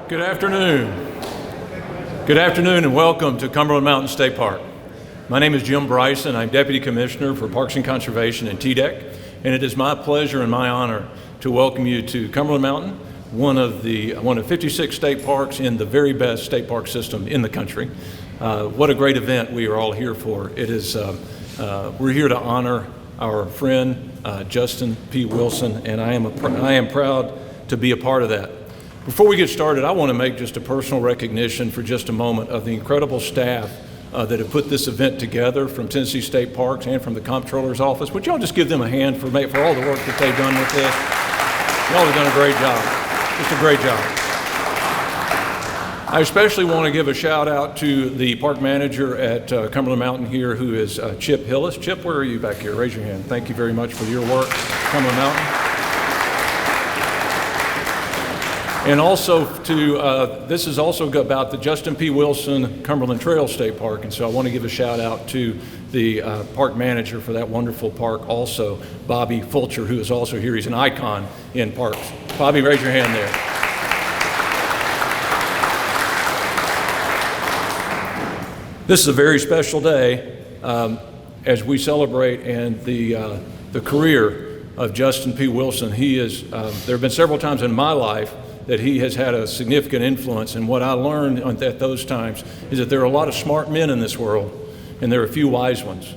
Good afternoon. Good afternoon and welcome to Cumberland Mountain State Park. My name is Jim BRYSON. I'm Deputy Commissioner for Parks and Conservation and TDEC, and it is my pleasure and my honor to welcome you to Cumberland Mountain, one of 56 state parks in the very best state park system in the country. What a great event we are all here for. It is, we're here to honor our friend Justin P. Wilson, and I am proud to be a part of that. Before we get started, I want to make just a personal recognition for just a moment of the incredible staff that have put this event together from Tennessee State Parks and from the Comptroller's office. Would y'all just give them a hand for all the work that they've done with this? Y'all have done a great job, just a great job. I especially want to give a shout out to the park manager at Cumberland Mountain here, who is Chip Hillis. Chip, where are you back here? Raise your hand. Thank you very much for your work, Cumberland Mountain. And also this is also about the Justin P. Wilson Cumberland Trail State Park, and so I want to give a shout out to the park manager for that wonderful park also, Bobby Fulcher, who is also here. He's an icon in parks. Bobby, raise your hand there. This is a very special day as we celebrate and the career of Justin P. Wilson. He is, there have been several times in my life that he has had a significant influence, and what I learned at those times is that there are a lot of smart men in this world, and there are a few wise ones.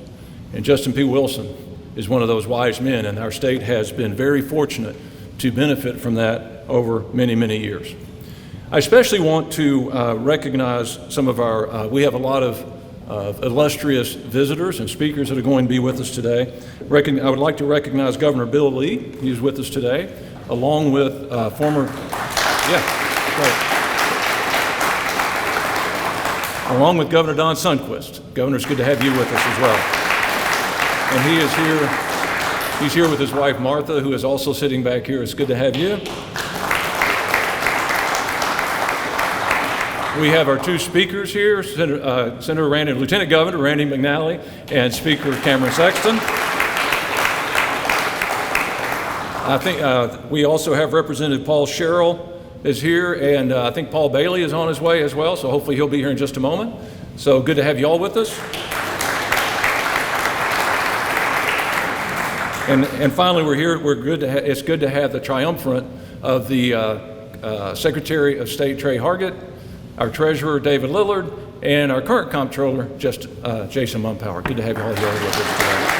And Justin P. Wilson is one of those wise men, and our state has been very fortunate to benefit from that over many, many years. I especially want to recognize some of our, we have a lot of illustrious visitors and speakers that are going to be with us today. I would like to recognize Governor Bill Lee, he's with us today, along with along with Governor Don Sundquist. Governor, it's good to have you with us as well. And he is here, he's here with his wife Martha, who is also sitting back here. It's good to have you. We have our two speakers here, Senator Randy, Lieutenant Governor Randy McNally, and Speaker Cameron Sexton. I think we also have Representative Paul SHERRELL is here, and I think Paul Bailey is on his way as well, so hopefully he'll be here in just a moment. So good to have you all with us. And finally, we're here. It's good to have the triumvirate of the Secretary of State Trey Hargett, our Treasurer David Lillard, and our current Comptroller Jason MUMPOWER. Good to have you all here with us today.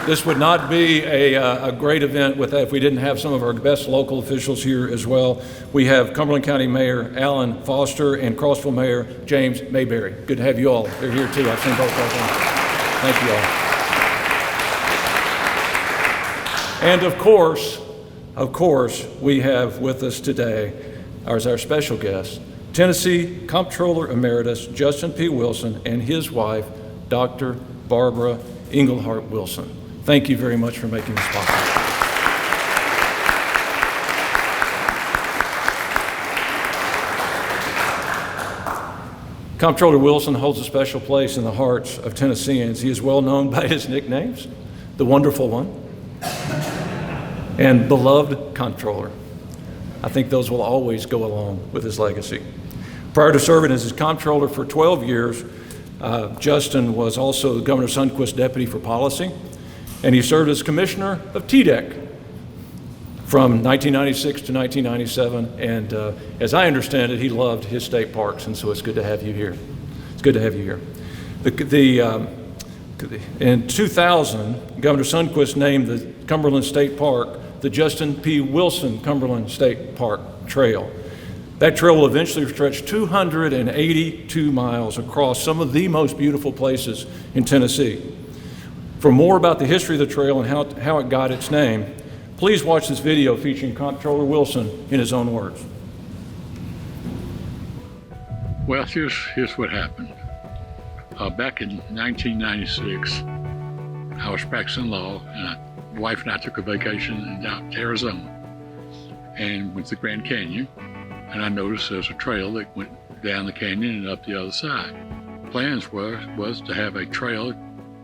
This would not be a great event if we didn't have some of our best local officials here as well. We have Cumberland County Mayor Alan Foster and Crossville Mayor James Mayberry. Good to have you all. They're here too. I've seen both of them. Thank you all. And of course, we have with us today as our special guest, Tennessee Comptroller Emeritus Justin P. Wilson and his wife, Dr. Barbara Engelhardt Wilson. Thank you very much for making this possible. Comptroller Wilson holds a special place in the hearts of Tennesseans. He is well known by his nicknames, the Wonderful One and Beloved Comptroller. I think those will always go along with his legacy. Prior to serving as his comptroller for 12 years, Justin was also Governor Sundquist's deputy for policy, and he served as commissioner of TDEC from 1996 to 1997. And as I understand it, he loved his state parks, and so it's good to have you here. It's good to have you here. In 2000, Governor Sundquist named the Cumberland State Park the Justin P. Wilson Cumberland State Park Trail. That trail will eventually stretch 282 miles across some of the most beautiful places in Tennessee. For more about the history of the trail and how it got its name, please watch this video featuring Comptroller Wilson in his own words. Well, here's what happened. Back in 1996, I was practicing law, and my wife and I took a vacation out to Arizona and went to the Grand Canyon. And I noticed there's a trail that went down the canyon and up the other side. Plans was to have a trail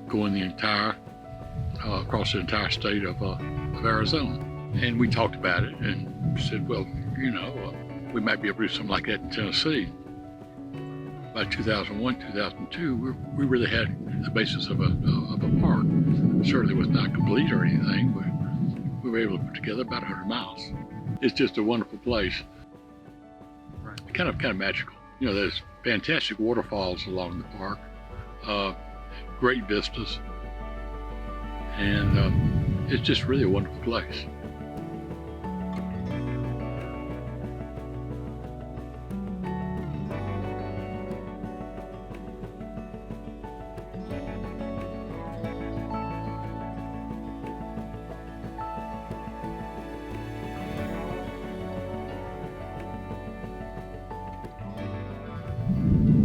going the entire across the entire state of Arizona. And we talked about it and said, well, you know, we might be able to do something like that in Tennessee. By 2001, 2002, we really had the basis of a park. Certainly was not complete or anything, but we were able to put together about 100 miles. It's just a wonderful place. Right. Kind of magical. You know, there's fantastic waterfalls along the park, great vistas, and it's just really a wonderful place.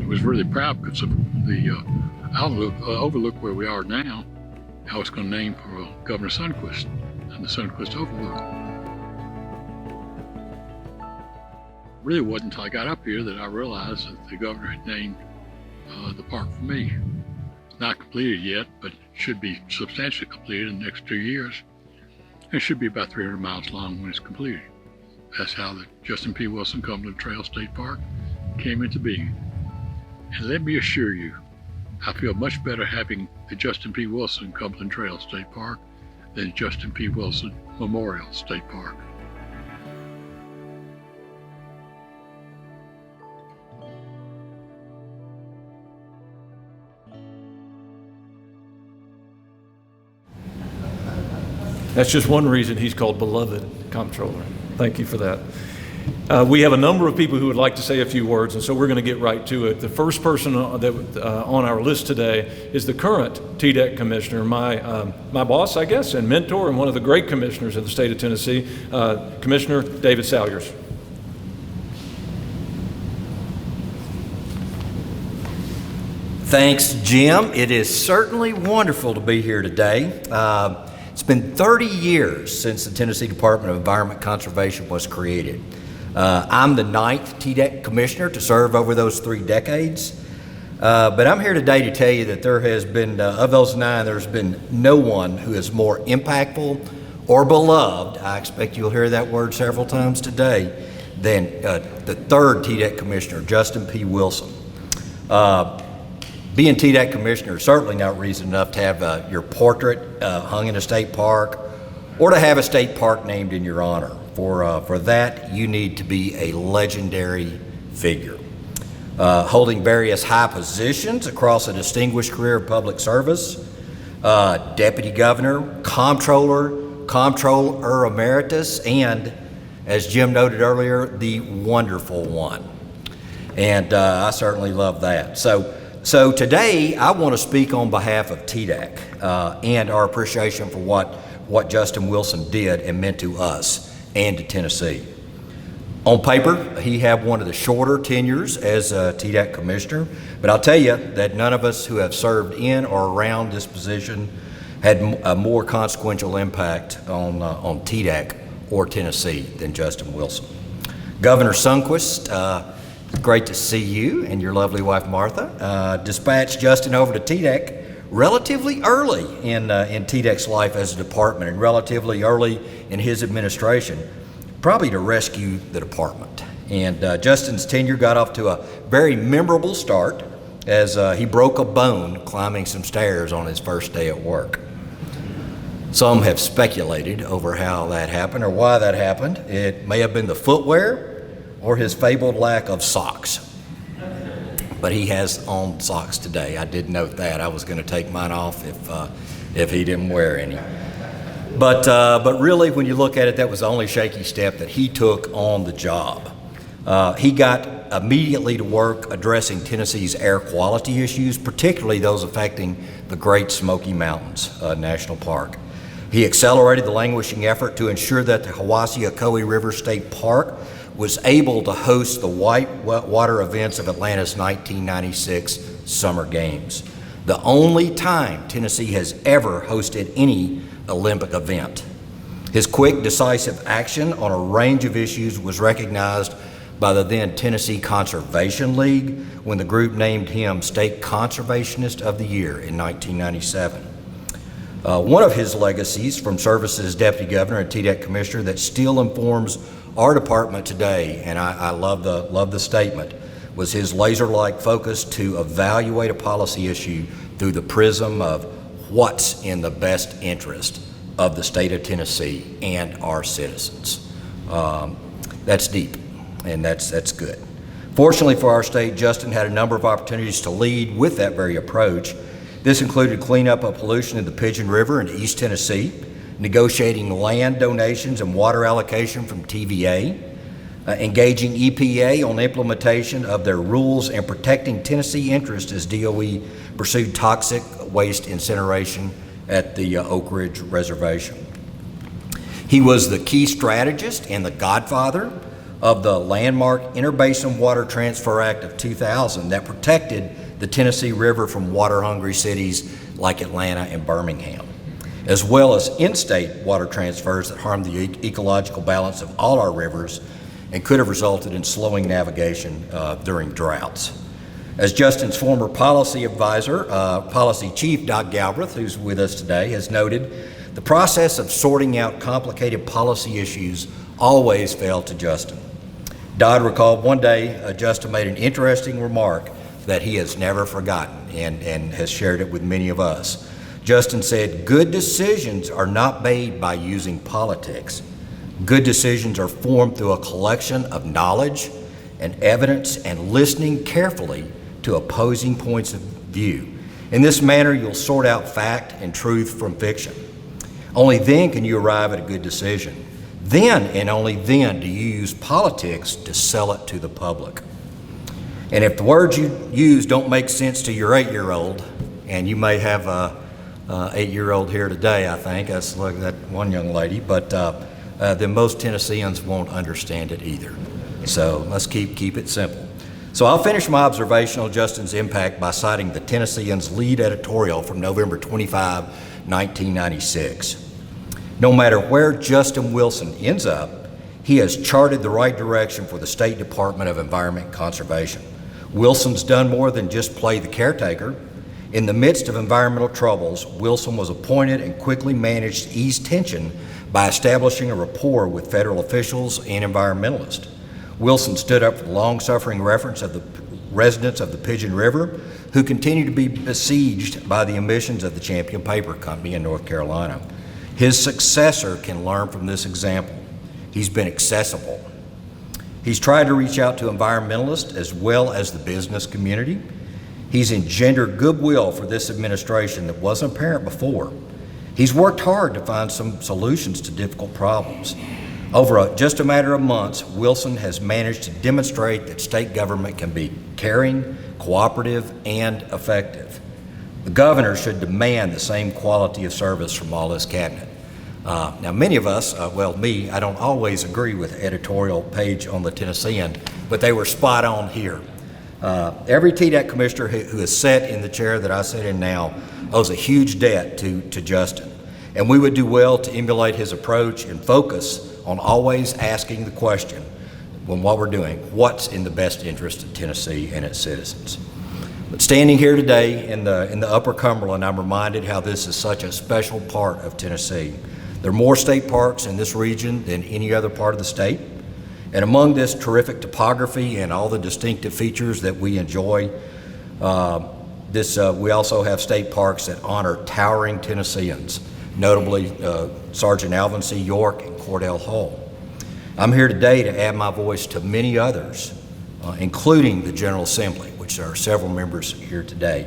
Was really proud because of the overlook where we are now. I was going to name for Governor Sundquist and the Sundquist Overlook. Really wasn't until I got up here that I realized that the governor had named the park for me. It's not completed yet, but it should be substantially completed in the next 2 years. It should be about 300 miles long when it's completed. That's how the Justin P. Wilson Cumberland Trail State Park came into being. And let me assure you, I feel much better having the Justin P. Wilson Cumberland Trail State Park than Justin P. Wilson Memorial State Park. That's just one reason he's called Beloved Comptroller. Thank you for that. We have a number of people who would like to say a few words, and so we're going to get right to it. The first person on our list today is the current TDEC commissioner, my boss, I guess, and mentor, and one of the great commissioners in the state of Tennessee, Commissioner David SALYERS. Thanks, Jim. It is certainly wonderful to be here today. It's been 30 years since the Tennessee Department of Environment Conservation was created. I'm the 9th TDEC commissioner to serve over those 3 decades. But I'm here today to tell you that there has been, of those 9, there's been no one who is more impactful or beloved, I expect you'll hear that word several times today, than the 3rd TDEC commissioner, Justin P. Wilson. Being TDEC commissioner is certainly not reason enough to have your portrait hung in a state park or to have a state park named in your honor. For that, you need to be a legendary figure. Holding various high positions across a distinguished career of public service, Deputy Governor, Comptroller Emeritus, and, as Jim noted earlier, the wonderful one. And I certainly love that. So today, I want to speak on behalf of TDEC and our appreciation for what Justin Wilson did and meant to us and to Tennessee. On paper, he had one of the shorter tenures as a TDEC commissioner, but I'll tell you that none of us who have served in or around this position had a more consequential impact on TDEC or Tennessee than Justin Wilson. Governor Sundquist, great to see you and your lovely wife Martha, dispatched Justin over to TDEC relatively early in TDEC's life as a department and relatively early in his administration, probably to rescue the department. And Justin's tenure got off to a very memorable start as he broke a bone climbing some stairs on his first day at work. Some have speculated over how that happened or why that happened. It may have been the footwear or his fabled lack of socks. But he has on socks today. I did note that. I was going to take mine off if he didn't wear any. But really, when you look at it, that was the only shaky step that he took on the job. He got immediately to work addressing Tennessee's air quality issues, particularly those affecting the Great Smoky Mountains National Park. He accelerated the languishing effort to ensure that the Hiwassee-Ocoee River State Park was able to host the whitewater events of Atlanta's 1996 Summer Games, the only time Tennessee has ever hosted any Olympic event. His quick, decisive action on a range of issues was recognized by the then Tennessee Conservation League when the group named him State Conservationist of the Year in 1997. One of his legacies from service as Deputy Governor and TDEC Commissioner that still informs our department today, and I love the statement, was his laser-like focus to evaluate a policy issue through the prism of what's in the best interest of the state of Tennessee and our citizens. That's deep, and that's good. Fortunately for our state, Justin had a number of opportunities to lead with that very approach. This included cleanup of pollution in the Pigeon River in East Tennessee, negotiating land donations and water allocation from TVA, engaging EPA on implementation of their rules, and protecting Tennessee interests as DOE pursued toxic waste incineration at the Oak Ridge Reservation. He was the key strategist and the godfather of the landmark Interbasin Water Transfer Act of 2000 that protected the Tennessee River from water-hungry cities like Atlanta and Birmingham, as well as in-state water transfers that harmed the ecological balance of all our rivers and could have resulted in slowing navigation during droughts. As Justin's former policy advisor, Policy Chief Doc Galbraith, who's with us today, has noted, the process of sorting out complicated policy issues always fell to Justin. Dodd recalled one day Justin made an interesting remark that he has never forgotten and has shared it with many of us. Justin said, "Good decisions are not made by using politics. Good decisions are formed through a collection of knowledge and evidence and listening carefully to opposing points of view. In this manner, you'll sort out fact and truth from fiction. Only then can you arrive at a good decision. Then and only then do you use politics to sell it to the public." And if the words you use don't make sense to your 8-year-old, and you may have a 8-year-old here today, I think, that's like that one young lady, but then most Tennesseans won't understand it either. So let's keep it simple. So I'll finish my observation on Justin's impact by citing the Tennessean's lead editorial from November 25, 1996. No matter where Justin Wilson ends up, he has charted the right direction for the State Department of Environment and Conservation. Wilson's done more than just play the caretaker. In the midst of environmental troubles, Wilson was appointed and quickly managed to ease tension by establishing a rapport with federal officials and environmentalists. Wilson stood up for the long-suffering residents of the Pigeon River, who continue to be besieged by the emissions of the Champion Paper Company in North Carolina. His successor can learn from this example. He's been accessible. He's tried to reach out to environmentalists as well as the business community. He's engendered goodwill for this administration that wasn't apparent before. He's worked hard to find some solutions to difficult problems. Over just a matter of months, Wilson has managed to demonstrate that state government can be caring, cooperative, and effective. The governor should demand the same quality of service from all his cabinet. Now, many of us, me, I don't always agree with the editorial page on the Tennessean, but they were spot on here. Every TDEC commissioner who is set in the chair that I sit in now owes a huge debt to Justin, and we would do well to emulate his approach and focus on always asking the question, when what we're doing, what's in the best interest of Tennessee and its citizens. But standing here today in the Upper Cumberland, I'm reminded how this is such a special part of Tennessee. There are more state parks in this region than any other part of the state. And among this terrific topography and all the distinctive features that we enjoy, we also have state parks that honor towering Tennesseans, notably Sergeant Alvin C. York and Cordell Hull. I'm here today to add my voice to many others, including the General Assembly, which there are several members here today,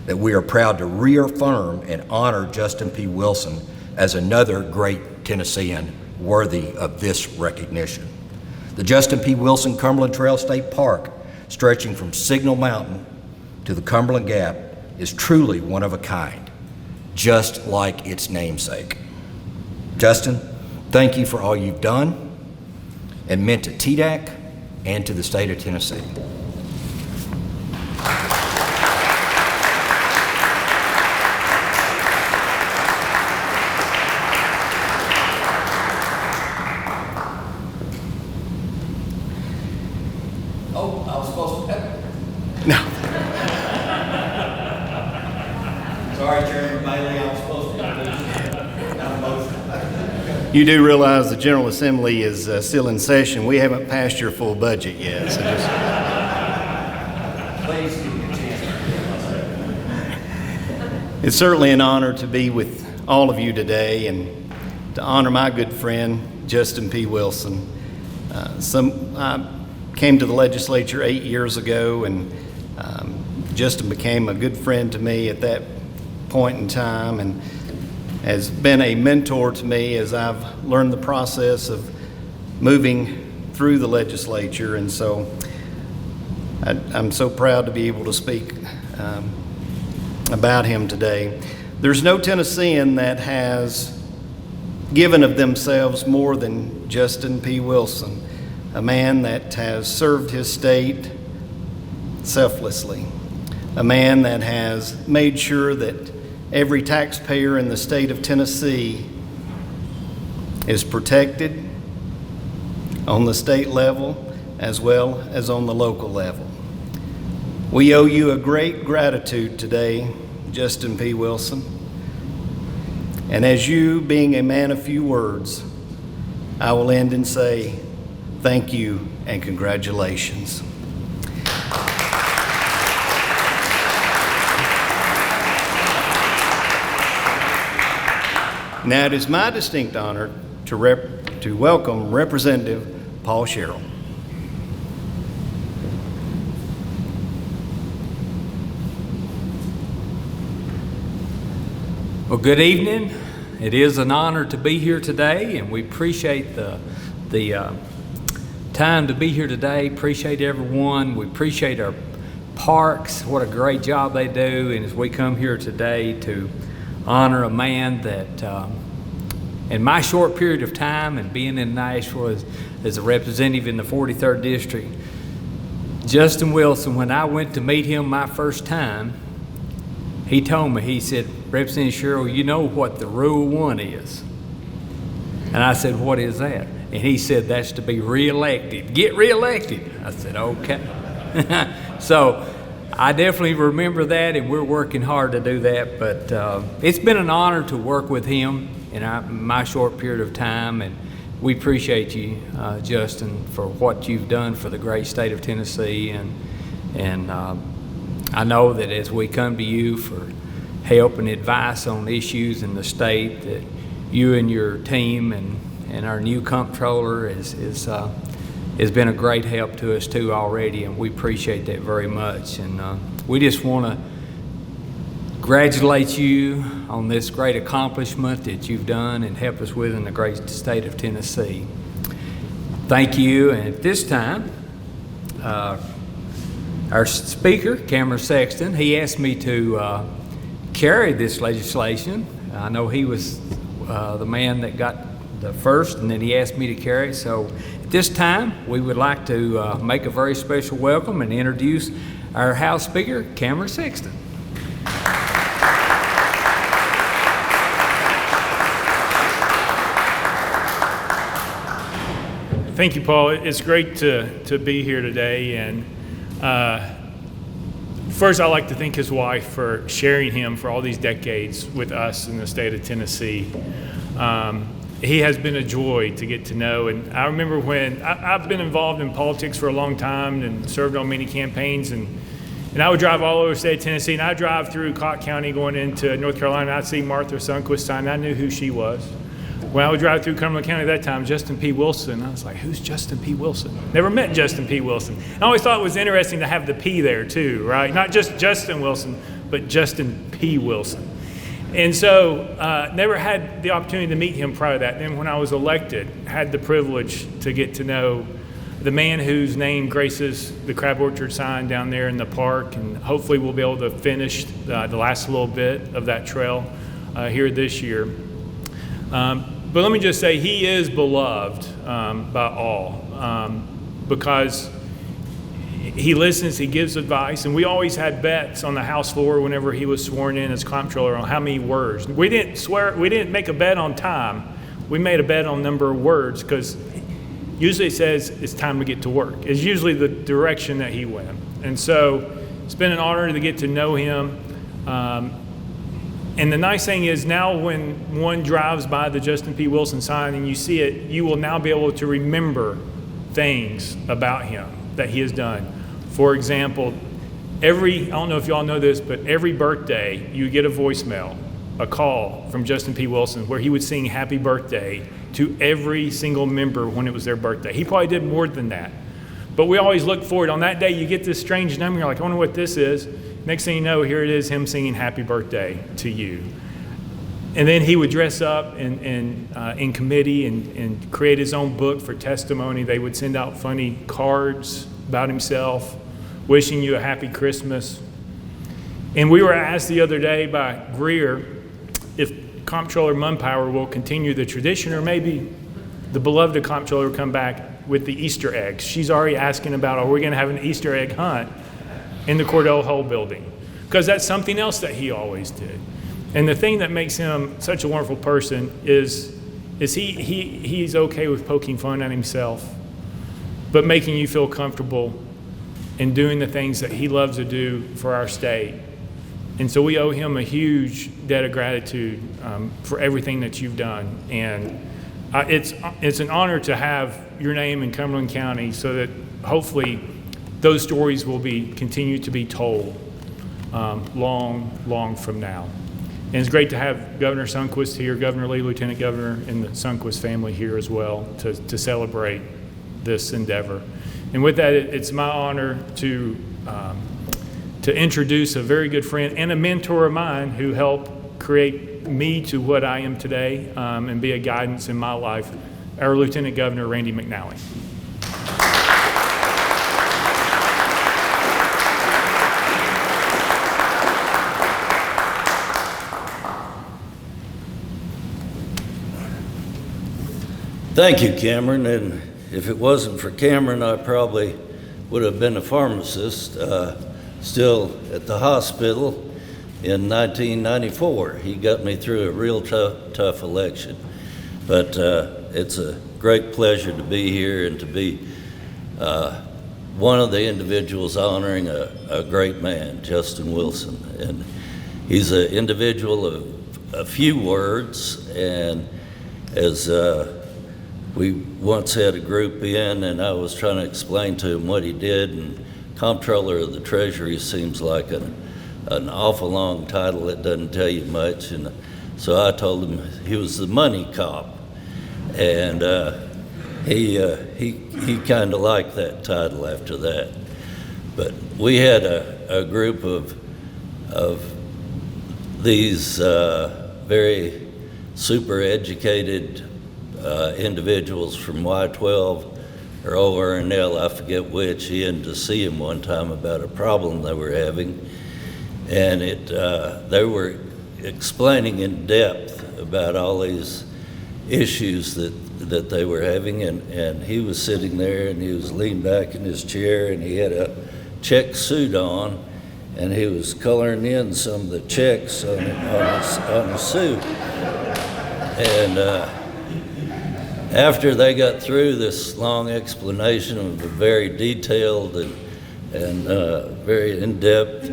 that we are proud to reaffirm and honor Justin P. Wilson as another great Tennessean worthy of this recognition. The Justin P. Wilson Cumberland Trail State Park, stretching from Signal Mountain to the Cumberland Gap, is truly one of a kind, just like its namesake. Justin, thank you for all you've done and meant to TDEC and to the state of Tennessee. Oh, I was supposed to. No. Sorry, Chairman Bailey, I was supposed to. You do realize the General Assembly is still in session. We haven't passed your full budget yet. So just... Please give me a chance. It's certainly an honor to be with all of you today and to honor my good friend, Justin P. Wilson. I came to the legislature 8 years ago, and Justin became a good friend to me at that point in time and has been a mentor to me as I've learned the process of moving through the legislature. And so I'm so proud to be able to speak about him today. There's no Tennessean that has given of themselves more than Justin P. Wilson, a man that has served his state selflessly, a man that has made sure that every taxpayer in the state of Tennessee is protected on the state level as well as on the local level. We owe you a great gratitude today, Justin P. Wilson. And as you, being a man of few words, I will end and say thank you and congratulations. Now, it is my distinct honor to welcome Representative Paul Sherrell. Well, good evening. It is an honor to be here today, and we appreciate the time to be here today. Appreciate everyone. We appreciate our parks. What a great job they do. And as we come here today to honor a man that, in my short period of time and being in Nashville as a representative in the 43rd District, Justin Wilson, when I went to meet him my first time, he told me, he said, Representative Sherrell, you know what the Rule 1 is? And I said, what is that? And he said, that's to be reelected. Get reelected. I said, okay. So I definitely remember that, and we're working hard to do that. But it's been an honor to work with him in my short period of time, and we appreciate you, Justin, for what you've done for the great state of Tennessee. And I know that as we come to you for help and advice on issues in the state, that you and your team and our new comptroller has been a great help to us too already, and we appreciate that very much. And we just want to congratulate you on this great accomplishment that you've done and helped us with in the great state of Tennessee. Thank you. And at this time, our speaker, Cameron Sexton, he asked me to carry this legislation. I know he was the man that got the first, and then he asked me to carry it. So at this time, we would like to make a very special welcome and introduce our House Speaker, Cameron Sexton. Thank you, Paul. It's great to be here today. And first, I'd like to thank his wife for sharing him for all these decades with us in the state of Tennessee. He has been a joy to get to know. And I remember when I've been involved in politics for a long time and served on many campaigns. And I would drive all over the state of Tennessee. And I'd drive through Cott County going into North Carolina. And I'd see Martha Sundquist sign. I knew who she was. When I would drive through Cumberland County at that time, Justin P. Wilson, I was like, who's Justin P. Wilson? Never met Justin P. Wilson. I always thought it was interesting to have the P there too, right? Not just Justin Wilson, but Justin P. Wilson. And so never had the opportunity to meet him prior to that. Then when I was elected, had the privilege to get to know the man whose name graces the Crab Orchard sign down there in the park, and hopefully we'll be able to finish the last little bit of that trail here this year. But let me just say, he is beloved by all because he listens, he gives advice, and we always had bets on the House floor whenever he was sworn in as comptroller on how many words. We didn't make a bet on time. We made a bet on number of words because usually it says it's time to get to work. It's usually the direction that he went. And so it's been an honor to get to know him. And the nice thing is now when one drives by the Justin P. Wilson sign and you see it, you will now be able to remember things about him that he has done. For example, I don't know if you all know this, but every birthday you get a voicemail, a call from Justin P. Wilson where he would sing happy birthday to every single member when it was their birthday. He probably did more than that. But we always look forward. On that day, you get this strange number. You're like, I wonder what this is. Next thing you know, here it is, him singing happy birthday to you. And then he would dress up in committee and create his own book for testimony. They would send out funny cards about himself, wishing you a happy Christmas. And we were asked the other day by Greer if Comptroller MUMPOWER will continue the tradition, or maybe the beloved Comptroller will come back with the Easter eggs. She's already asking about, are we going to have an Easter egg hunt in the Cordell Hull building? Because that's something else that he always did. And the thing that makes him such a wonderful person is he's okay with poking fun at himself, but making you feel comfortable and doing the things that he loves to do for our state. And so we owe him a huge debt of gratitude for everything that you've done. And it's an honor to have your name in Cumberland County, so that hopefully those stories will continue to be told long from now. And it's great to have Governor Sundquist here, Governor Lee, Lieutenant Governor, and the Sundquist family here as well to celebrate this endeavor. And with that, it's my honor to introduce a very good friend and a mentor of mine who helped create me to what I am today and be a guidance in my life, our Lieutenant Governor, Randy McNally. Thank you, Cameron. And if it wasn't for Cameron, I probably would have been a pharmacist still at the hospital in 1994. He got me through a real tough election. But it's a great pleasure to be here and to be one of the individuals honoring a great man, Justin Wilson. And he's an individual of a few words, and as we once had a group in, and I was trying to explain to him what he did, and Comptroller of the Treasury seems like an awful long title that doesn't tell you much, and so I told him he was the money cop, and he kind of liked that title after that. But we had a group of these very super educated individuals from Y12 or ORNL, I forget which, in to see him one time about a problem they were having. And they were explaining in depth about all these issues that they were having, and he was sitting there and he was leaned back in his chair and he had a check suit on, and he was coloring in some of the checks on his suit. And after they got through this long explanation of a very detailed and very in-depth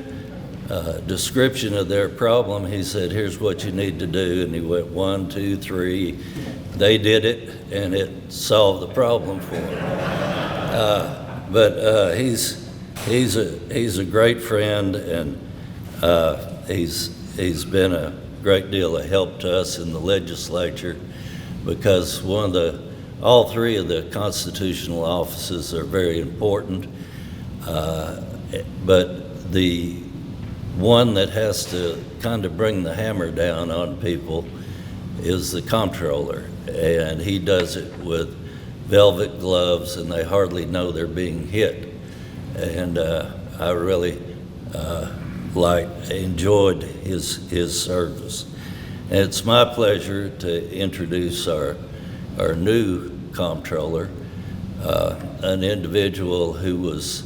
description of their problem, he said, "Here's what you need to do." And he went 1, 2, 3. They did it, and it solved the problem for him. But he's a great friend, and he's been a great deal of help to us in the legislature, because all three of the constitutional offices are very important, but the one that has to kind of bring the hammer down on people is the comptroller, and he does it with velvet gloves, and they hardly know they're being hit. And I really enjoyed his service. And it's my pleasure to introduce our new comptroller, an individual who was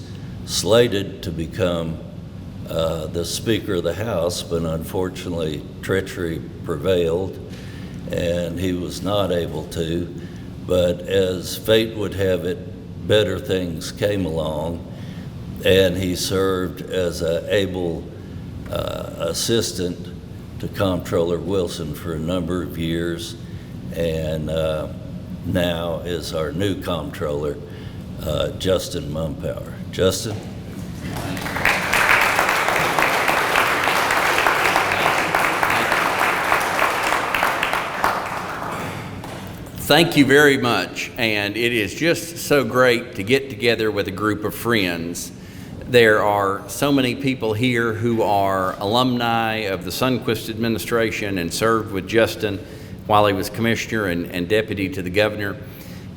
slated to become the Speaker of the House, but unfortunately treachery prevailed and he was not able to. But as fate would have it, better things came along, and he served as an able assistant to Comptroller Wilson for a number of years, and now is our new Comptroller, Justin MUMPOWER. Justin? Thank you very much, and it is just so great to get together with a group of friends. There are so many people here who are alumni of the Sundquist administration and served with Justin while he was commissioner and deputy to the governor,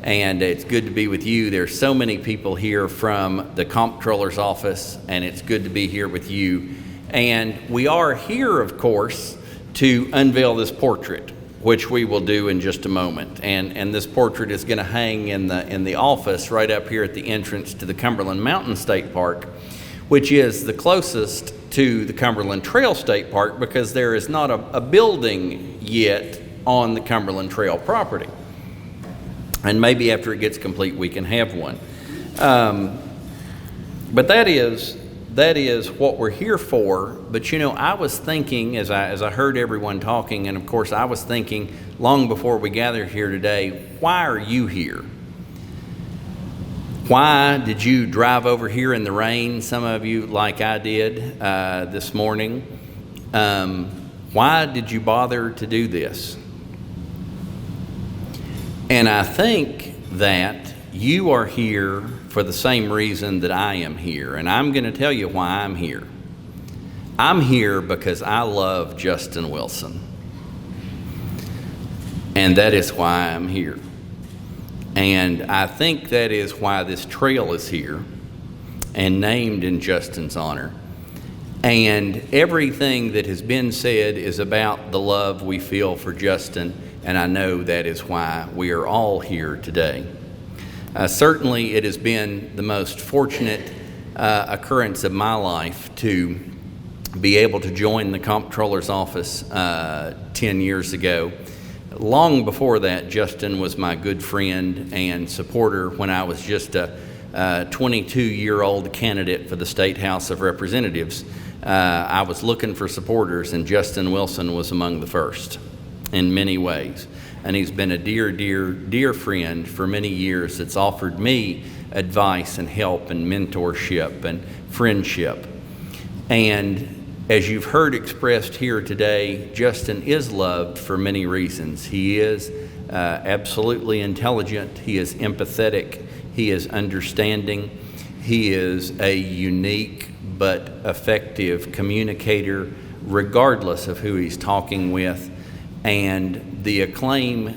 and it's good to be with you. There's so many people here from the comptroller's office, and it's good to be here with you. And we are here, of course, to unveil this portrait, which we will do in just a moment. And this portrait is going to hang in the office right up here at the entrance to the Cumberland Mountain State Park, which is the closest to the Cumberland Trail State Park because there is not a building yet on the Cumberland Trail property. And maybe after it gets complete, we can have one. But that is what we're here for. But you know, I was thinking as I heard everyone talking, and of course I was thinking long before we gathered here today, why are you here? Why did you drive over here in the rain, some of you like I did this morning? Why did you bother to do this? And I think that you are here for the same reason that I am here, and I'm going to tell you why I'm here. I'm here because I love Justin Wilson, and that is why I'm here. And I think that is why this trail is here and named in Justin's honor. And everything that has been said is about the love we feel for Justin, and I know that is why we are all here today. Certainly it has been the most fortunate occurrence of my life to be able to join the comptroller's office 10 years ago. Long before that, Justin was my good friend and supporter when I was just a 22-year-old candidate for the State House of Representatives. I was looking for supporters, and Justin Wilson was among the first in many ways. And he's been a dear, dear, dear friend for many years that's offered me advice and help and mentorship and friendship. And as you've heard expressed here today, Justin is loved for many reasons. He is absolutely intelligent. He is empathetic. He is understanding. He is a unique but effective communicator, regardless of who he's talking with. And the acclaim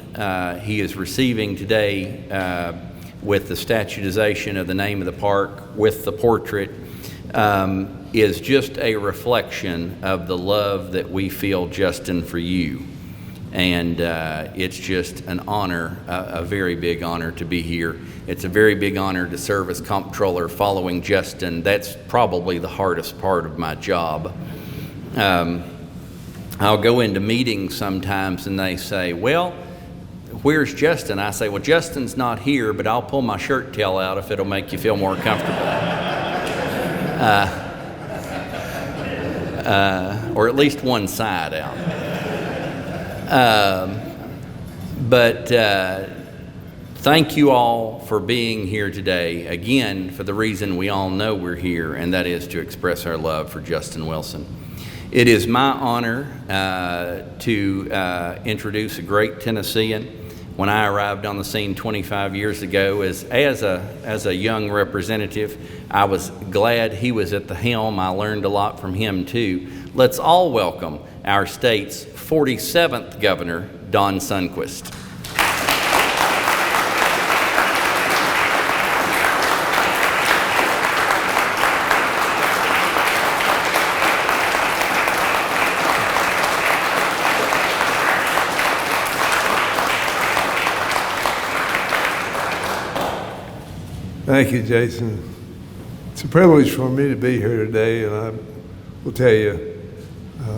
he is receiving today with the statutization of the name of the park, with the portrait, is just a reflection of the love that we feel, Justin, for you. And it's just an honor, a very big honor to be here. It's a very big honor to serve as comptroller following Justin. That's probably the hardest part of my job. I'll go into meetings sometimes and they say, well, where's Justin? I say, well, Justin's not here, but I'll pull my shirt tail out if it'll make you feel more comfortable. Or at least one side out. But thank you all for being here today, again, for the reason we all know we're here, and that is to express our love for Justin Wilson. It is my honor to introduce a great Tennessean. When I arrived on the scene 25 years ago as a young representative, I was glad he was at the helm. I learned a lot from him too. Let's all welcome our state's 47th governor, Don Sundquist. Thank you, Jason. It's a privilege for me to be here today, and I will tell you,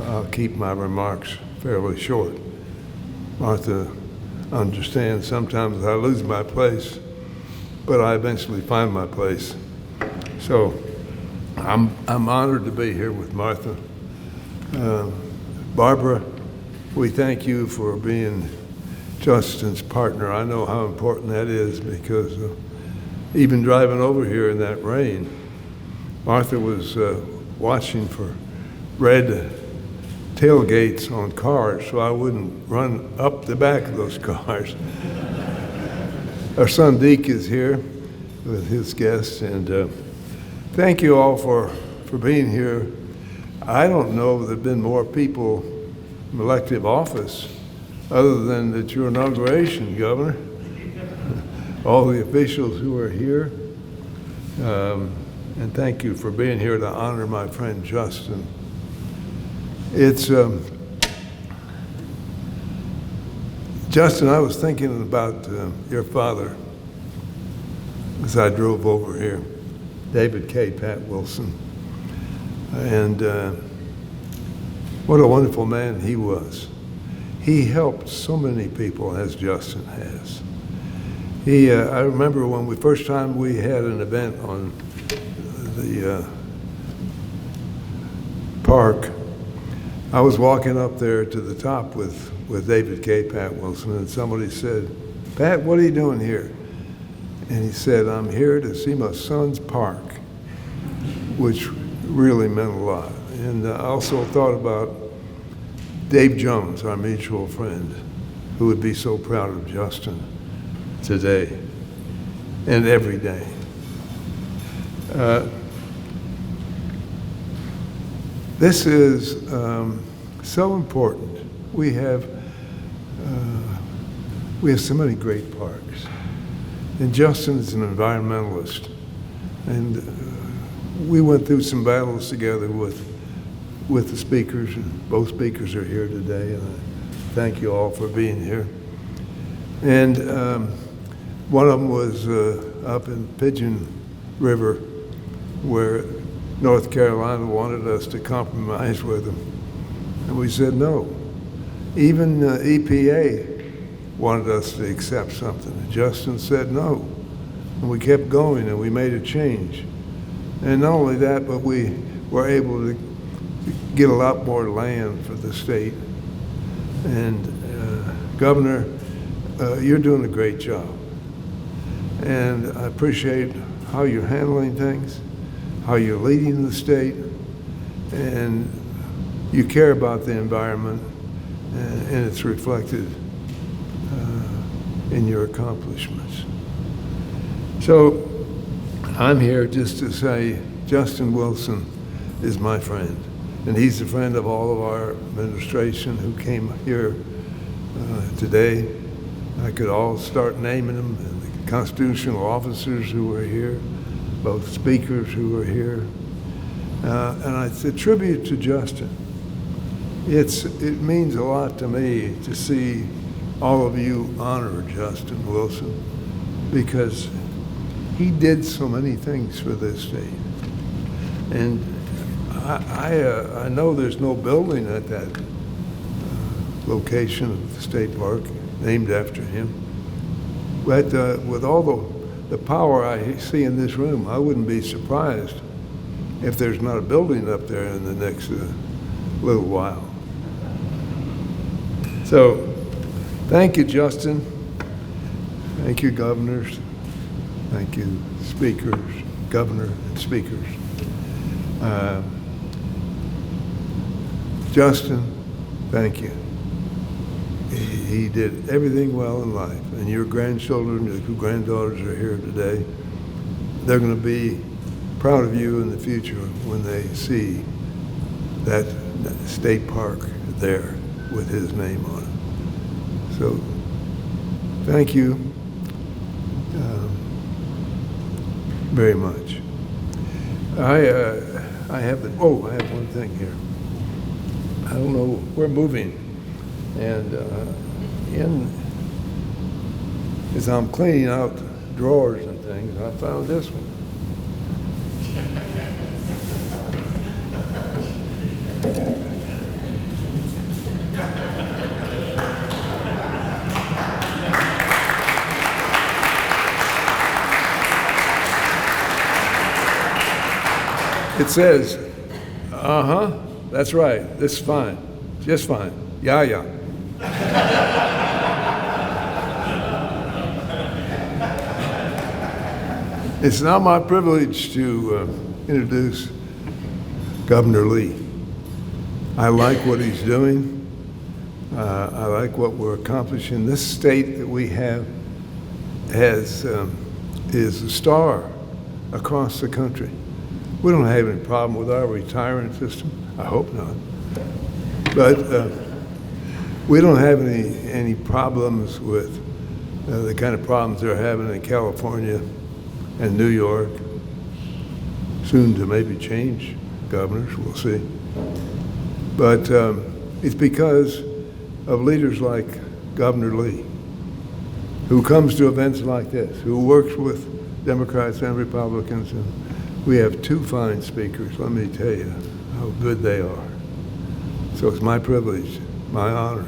I'll keep my remarks fairly short. Martha understands sometimes I lose my place, but I eventually find my place. So I'm honored to be here with Martha. Barbara, we thank you for being Justin's partner. I know how important that is because even driving over here in that rain, Martha was watching for red tailgates on cars so I wouldn't run up the back of those cars. Our son Deke is here with his guests, and thank you all for being here. I don't know if there have been more people in elective office other than at your inauguration, Governor. All the officials who are here, and thank you for being here to honor my friend Justin. It's Justin, I was thinking about your father as I drove over here, David K. Pat Wilson, and what a wonderful man he was. He helped so many people, as Justin has. I remember when first time we had an event on the park, I was walking up there to the top with David K. Pat Wilson, and somebody said, "Pat, what are you doing here?" And he said, "I'm here to see my son's park," which really meant a lot. And I also thought about Dave Jones, our mutual friend, who would be so proud of Justin today and every day. This is so important. We have so many great parks, and Justin is an environmentalist, and we went through some battles together with the speakers, and both speakers are here today, and I thank you all for being here. And one of them was up in Pigeon River, where North Carolina wanted us to compromise with them, and we said no. Even EPA wanted us to accept something, and Justin said no, and we kept going, and we made a change. And not only that, but we were able to get a lot more land for the state. And Governor, you're doing a great job. And I appreciate how you're handling things, how you're leading the state, and you care about the environment, and it's reflected in your accomplishments. So I'm here just to say Justin Wilson is my friend, and he's a friend of all of our administration who came here today. I could all start naming them, and the constitutional officers who were here, both speakers who were here. And it's a tribute to Justin. It means a lot to me to see all of you honor Justin Wilson, because he did so many things for this state. And I know there's no building at that location of the state park named after him, but with all the power I see in this room, I wouldn't be surprised if there's not a building up there in the next little while. So thank you, Justin. Thank you, governors. Thank you, speakers, governor and speakers. Justin, thank you. He did everything well in life, and your grandchildren, your granddaughters are here today. They're going to be proud of you in the future when they see that state park there with his name on it. So, thank you very much. I have one thing here. I don't know, we're moving, and as I'm cleaning out drawers and things, I found this one. It says, that's right, this is fine. just fine. Yeah. It's now my privilege to introduce Governor Lee. I like what he's doing. I like what we're accomplishing. This state that we have is a star across the country. We don't have any problem with our retirement system. I hope not. But we don't have any problems with the kind of problems they're having in California and New York. Soon to maybe change governors, we'll see. But it's because of leaders like Governor Lee, who comes to events like this, who works with Democrats and Republicans. And we have two fine speakers. Let me tell you how good they are. So it's my privilege, my honor,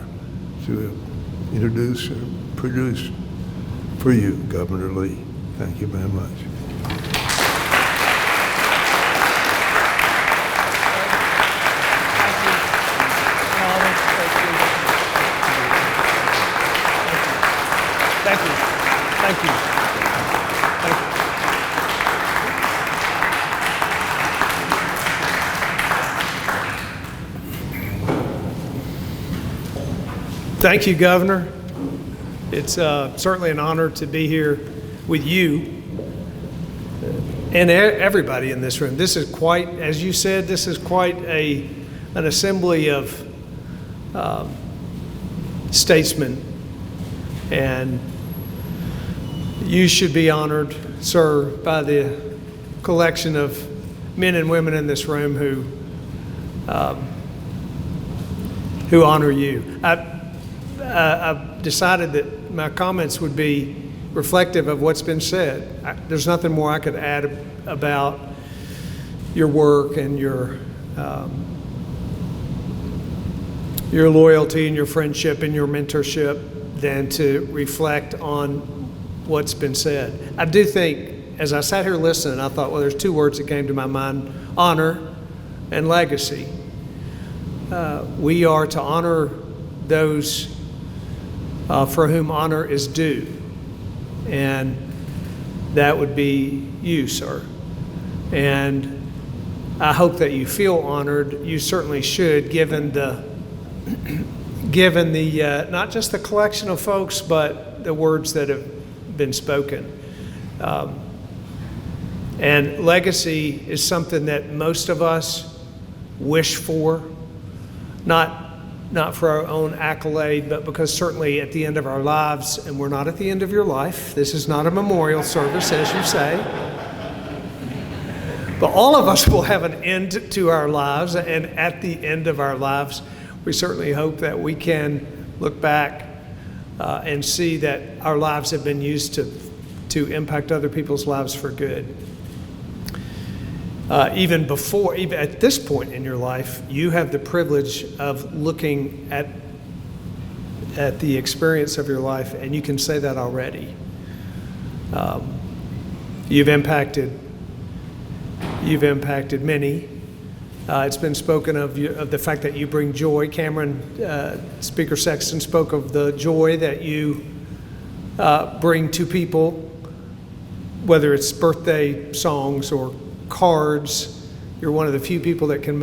to introduce and produce for you, Governor Lee. Thank you very much. Thank you. Thank you. Thank you, Governor. It's certainly an honor to be here with you and everybody in this room. This is quite, as you said, this is quite an assembly of statesmen, and you should be honored, sir, by the collection of men and women in this room who honor you. I've decided that my comments would be reflective of what's been said. There's nothing more I could add about your work and your loyalty and your friendship and your mentorship than to reflect on what's been said. I do think, as I sat here listening, I thought, well, there's two words that came to my mind: honor and legacy. We are to honor those for whom honor is due, and that would be you, sir. And I hope that you feel honored. You certainly should, given the not just the collection of folks, but the words that have been spoken. And legacy is something that most of us wish for, not for our own accolade, but because certainly at the end of our lives, and we're not at the end of your life, this is not a memorial service, as you say, but all of us will have an end to our lives, and at the end of our lives, we certainly hope that we can look back and see that our lives have been used to impact other people's lives for good. Even at this point in your life, you have the privilege of looking at the experience of your life, and you can say that already. You've impacted many. It's been spoken of the fact that you bring joy. Cameron, Speaker Sexton, spoke of the joy that you bring to people, whether it's birthday songs or cards. You're one of the few people that can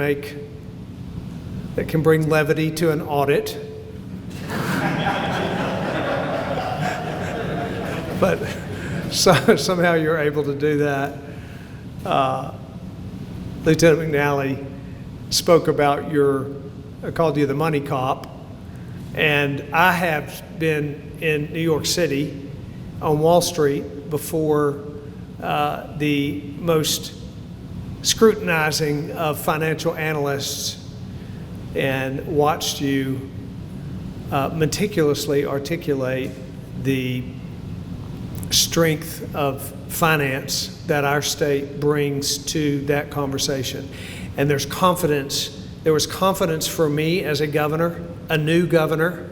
bring levity to an audit. But somehow you're able to do that. Lieutenant McNally spoke about I called you the money cop, and I have been in New York City on Wall Street before the most scrutinizing of financial analysts, and watched you meticulously articulate the strength of finance that our state brings to that conversation. And there was confidence for me as a governor, a new governor,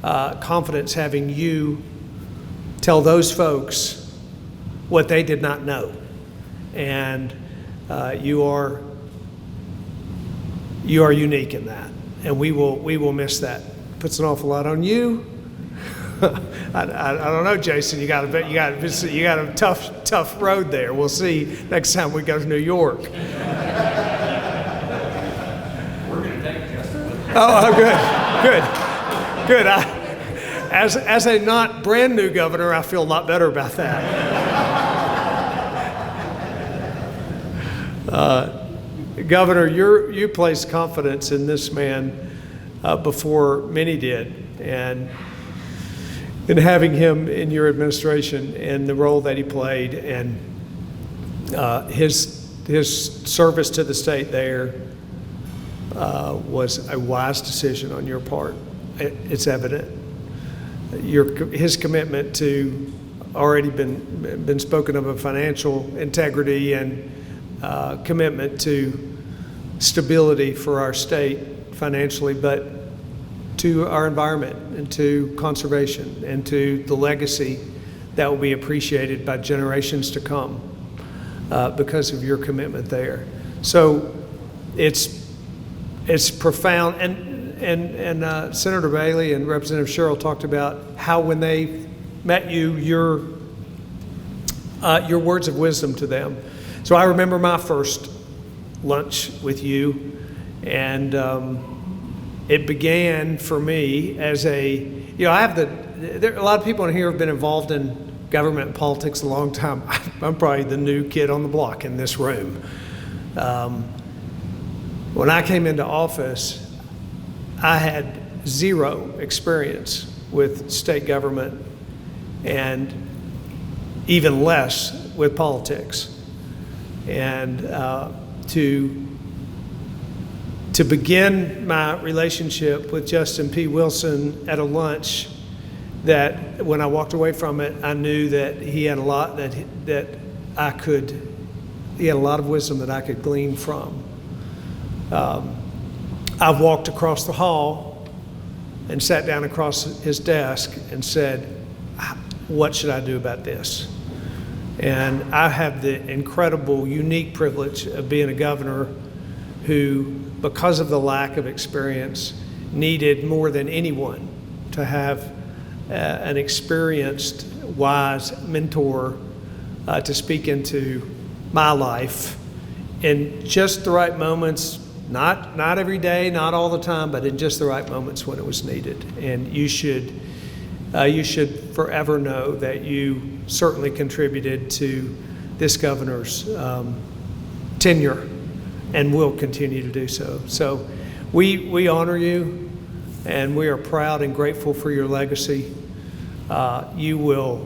confidence having you tell those folks what they did not know. And you are unique in that. And we will miss that. Puts an awful lot on you. I don't know, Jason. You got a tough road there. We'll see next time we go to New York. We're going to take Justin with us. Oh, good. As a not brand new governor, I feel a lot better about that. Governor, you placed confidence in this man before many did, and in having him in your administration and the role that he played, and his service to the state there was a wise decision on your part. It's evident. His commitment to already been spoken of a financial integrity and commitment to stability for our state financially, but to our environment and to conservation and to the legacy that will be appreciated by generations to come because of your commitment there. So it's profound. And Senator Bailey and Representative Sherrill talked about how when they met you, your words of wisdom to them. So I remember my first lunch with you, and it began for me as a lot of people in here have been involved in government and politics a long time. I'm probably the new kid on the block in this room. When I came into office, I had zero experience with state government and even less with politics. And to begin my relationship with Justin P. Wilson at a lunch, that when I walked away from it, I knew that he had a lot he had a lot of wisdom that I could glean from. I've walked across the hall and sat down across his desk and said, what should I do about this? And I have the incredible, unique privilege of being a governor who, because of the lack of experience, needed more than anyone to have an experienced, wise mentor to speak into my life in just the right moments. Not every day, not all the time, but in just the right moments when it was needed. And you should forever know that you certainly contributed to this governor's tenure and will continue to do so. So we honor you, and we are proud and grateful for your legacy. You will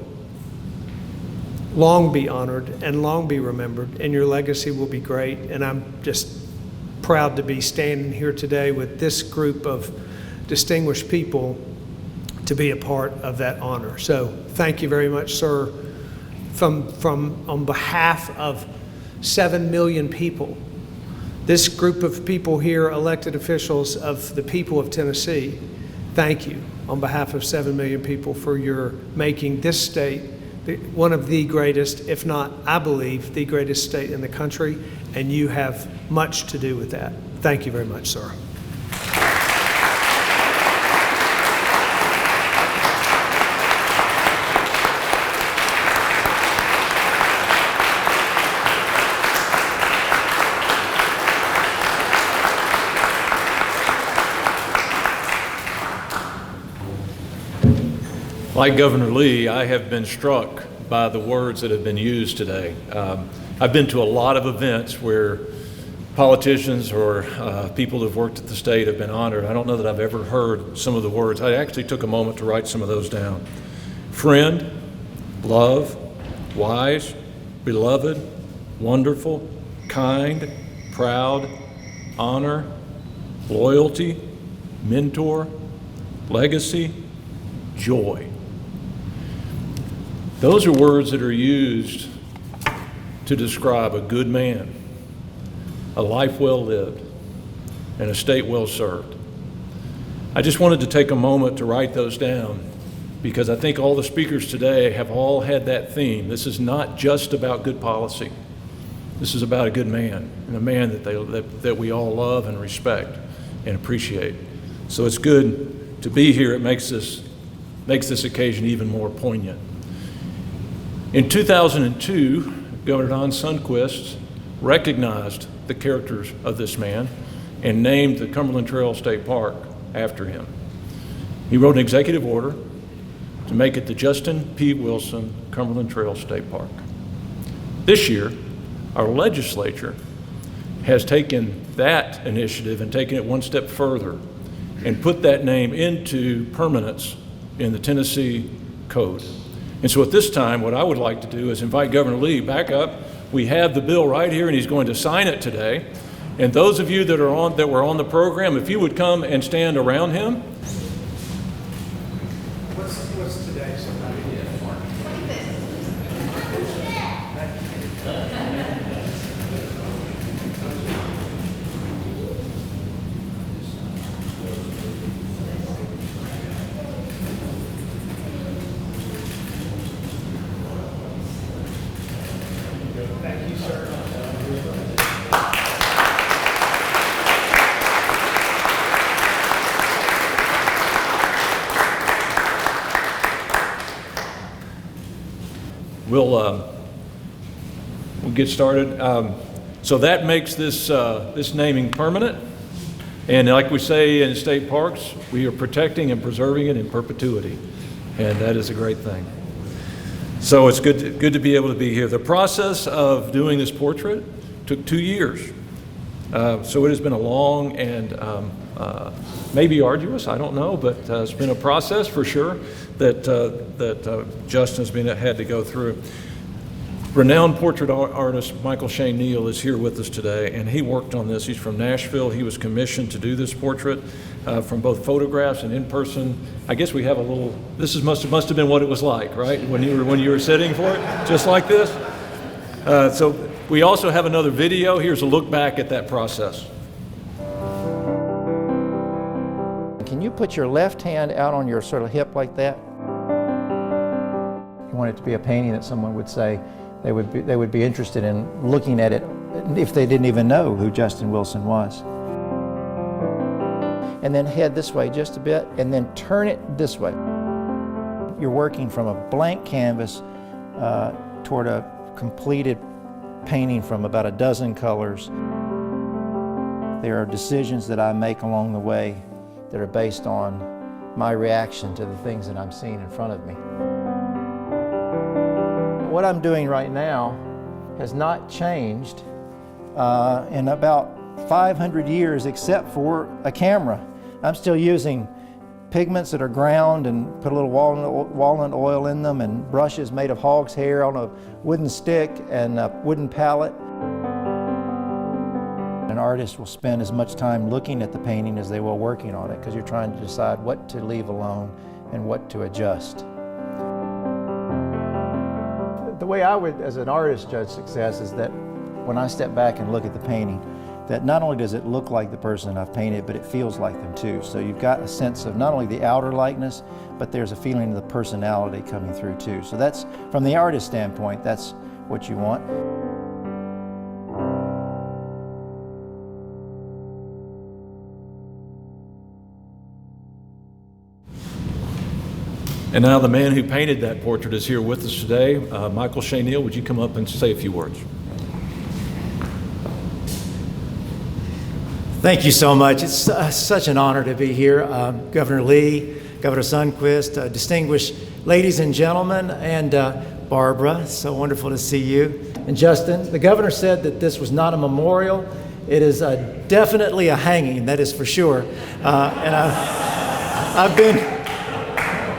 long be honored and long be remembered, and your legacy will be great. And I'm just proud to be standing here today with this group of distinguished people to be a part of that honor. So thank you very much, sir. On behalf of 7 million people, this group of people here, elected officials of the people of Tennessee, thank you on behalf of 7 million people for your making this state one of the greatest, if not, I believe, the greatest state in the country, and you have much to do with that. Thank you very much, sir. Like Governor Lee, I have been struck by the words that have been used today. I've been to a lot of events where politicians or people who have worked at the state have been honored. I don't know that I've ever heard some of the words. I actually took a moment to write some of those down. Friend, love, wise, beloved, wonderful, kind, proud, honor, loyalty, mentor, legacy, joy. Those are words that are used to describe a good man, a life well lived, and a state well served. I just wanted to take a moment to write those down because I think all the speakers today have all had that theme. This is not just about good policy. This is about a good man, and a man that we all love and respect. and appreciate. So it's good to be here. It makes this occasion even more poignant. In 2002, Governor Don Sundquist recognized the characters of this man and named the Cumberland Trail State Park after him. He wrote an executive order to make it the Justin P. Wilson Cumberland Trail State Park. This year, our legislature has taken that initiative and taken it one step further and put that name into permanence in the Tennessee Code. And so at this time, what I would like to do is invite Governor Lee back up. We have the bill right here, and he's going to sign it today. And those of you that were on the program, if you would come and stand around him. What's today? Thank you, sir. We'll get started. So that makes this naming permanent. And like we say in state parks, we are protecting and preserving it in perpetuity. And that is a great thing. So it's good to be able to be here. The process of doing this portrait took 2 years. So it has been a long and maybe arduous, I don't know, but it's been a process for sure that Justin's had to go through. Renowned portrait artist Michael Shane Neal is here with us today, and he worked on this. He's from Nashville. He was commissioned to do this portrait from both photographs and in person. I guess we have a little. This must have been what it was like, right? When you were sitting for it, just like this. So we also have another video. Here's a look back at that process. Can you put your left hand out on your sort of hip like that? You want it to be a painting that someone would say they would be interested in looking at it if they didn't even know who Justin Wilson was. And then head this way just a bit, and then turn it this way. You're working from a blank canvas toward a completed painting from about a dozen colors. There are decisions that I make along the way that are based on my reaction to the things that I'm seeing in front of me. What I'm doing right now has not changed in about 500 years except for a camera. I'm still using pigments that are ground and put a little walnut oil in them, and brushes made of hog's hair on a wooden stick and a wooden palette. An artist will spend as much time looking at the painting as they will working on it, because you're trying to decide what to leave alone and what to adjust. The way I would, as an artist, judge success is that when I step back and look at the painting, that not only does it look like the person I've painted, but it feels like them too. So you've got a sense of not only the outer likeness, but there's a feeling of the personality coming through too. So that's, from the artist standpoint, that's what you want. And now the man who painted that portrait is here with us today. Michael Shane Neal, would you come up and say a few words? Thank you so much. It's such an honor to be here. Governor Lee, Governor Sundquist, distinguished ladies and gentlemen, and Barbara, so wonderful to see you. And Justin, the governor said that this was not a memorial. It is definitely a hanging, that is for sure. And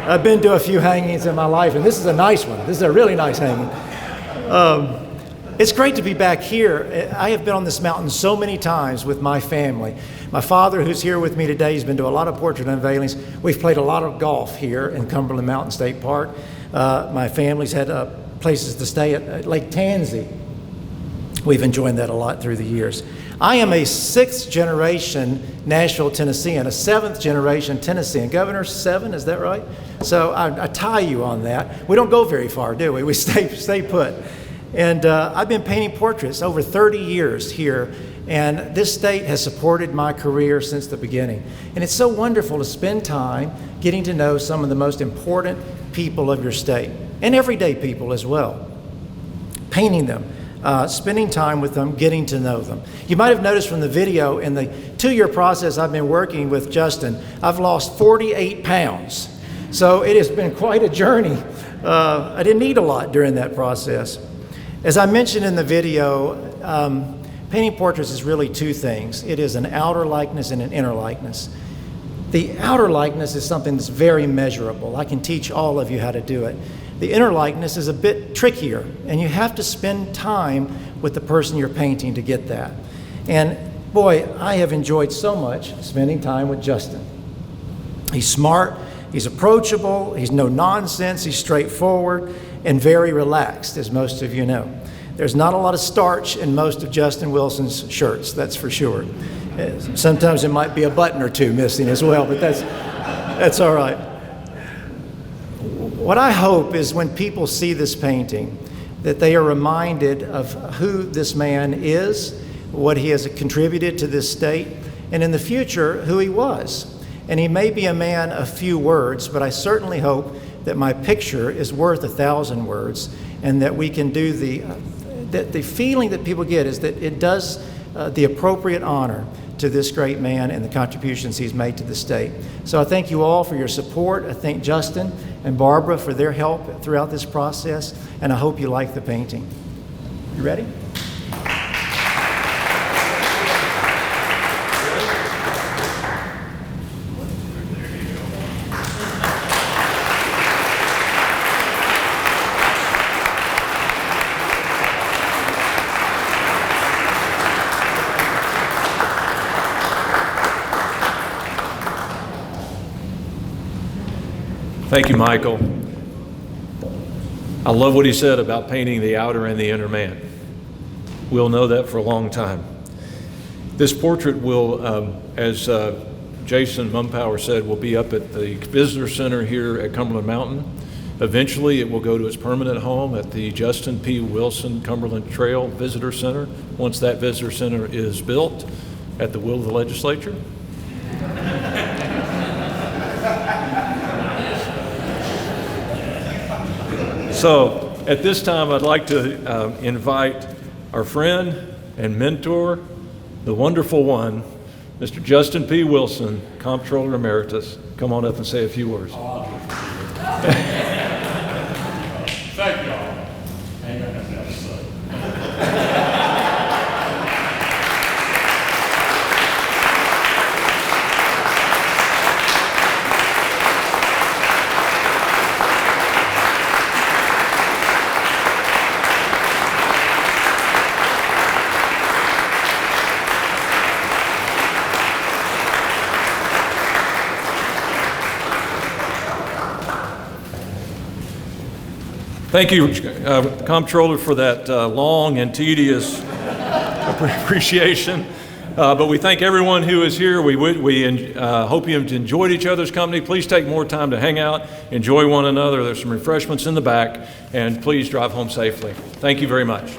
I've been to a few hangings in my life, and this is a nice one. This is a really nice hanging. It's great to be back here. I have been on this mountain so many times with my family. My father, who's here with me today, has been to a lot of portrait unveilings. We've played a lot of golf here in Cumberland Mountain State Park. My family's had places to stay at Lake Tansy. We've enjoyed that a lot through the years. I am a 6th generation Nashville Tennessean, a 7th generation Tennessean. Governor, 7, is that right? So I tie you on that. We don't go very far, do we? We stay put. And I've been painting portraits over 30 years here And this state has supported my career since the beginning. And it's so wonderful to spend time getting to know some of the most important people of your state, and everyday people as well. Painting them, spending time with them, getting to know them. You might have noticed from the video, in the 2-year process I've been working with Justin, I've lost 48 pounds. So it has been quite a journey. I didn't eat a lot during that process. As I mentioned in the video, painting portraits is really two things. It is an outer likeness and an inner likeness. The outer likeness is something that's very measurable. I can teach all of you how to do it. The inner likeness is a bit trickier, and you have to spend time with the person you're painting to get that. And boy, I have enjoyed so much spending time with Justin. He's smart, he's approachable, he's no nonsense, he's straightforward, and very relaxed, as most of you know. There's not a lot of starch in most of Justin Wilson's shirts, that's for sure. Sometimes it might be a button or two missing as well, but that's all right. What I hope is when people see this painting, that they are reminded of who this man is, what he has contributed to this state, and in the future, who he was. And he may be a man of few words, but I certainly hope that my picture is worth 1,000 words, and that we can do that the feeling that people get is that it does the appropriate honor to this great man and the contributions he's made to the state. So I thank you all for your support. I thank Justin and Barbara for their help throughout this process, and I hope you like the painting. You ready? Thank you, Michael. I love what he said about painting the outer and the inner man. We'll know that for a long time. This portrait will, as Jason MUMPOWER said, will be up at the Visitor Center here at Cumberland Mountain. Eventually, it will go to its permanent home at the Justin P. Wilson Cumberland Trail Visitor Center, once that Visitor Center is built at the will of the legislature. So at this time, I'd like to invite our friend and mentor, the wonderful one, Mr. Justin P. Wilson, Comptroller Emeritus. Come on up and say a few words. Thank you all. Ain't got nothing else to say. Thank you, Comptroller, for that long and tedious appreciation. But we thank everyone who is here. We hope you have enjoyed each other's company. Please take more time to hang out, enjoy one another. There's some refreshments in the back, and please drive home safely. Thank you very much.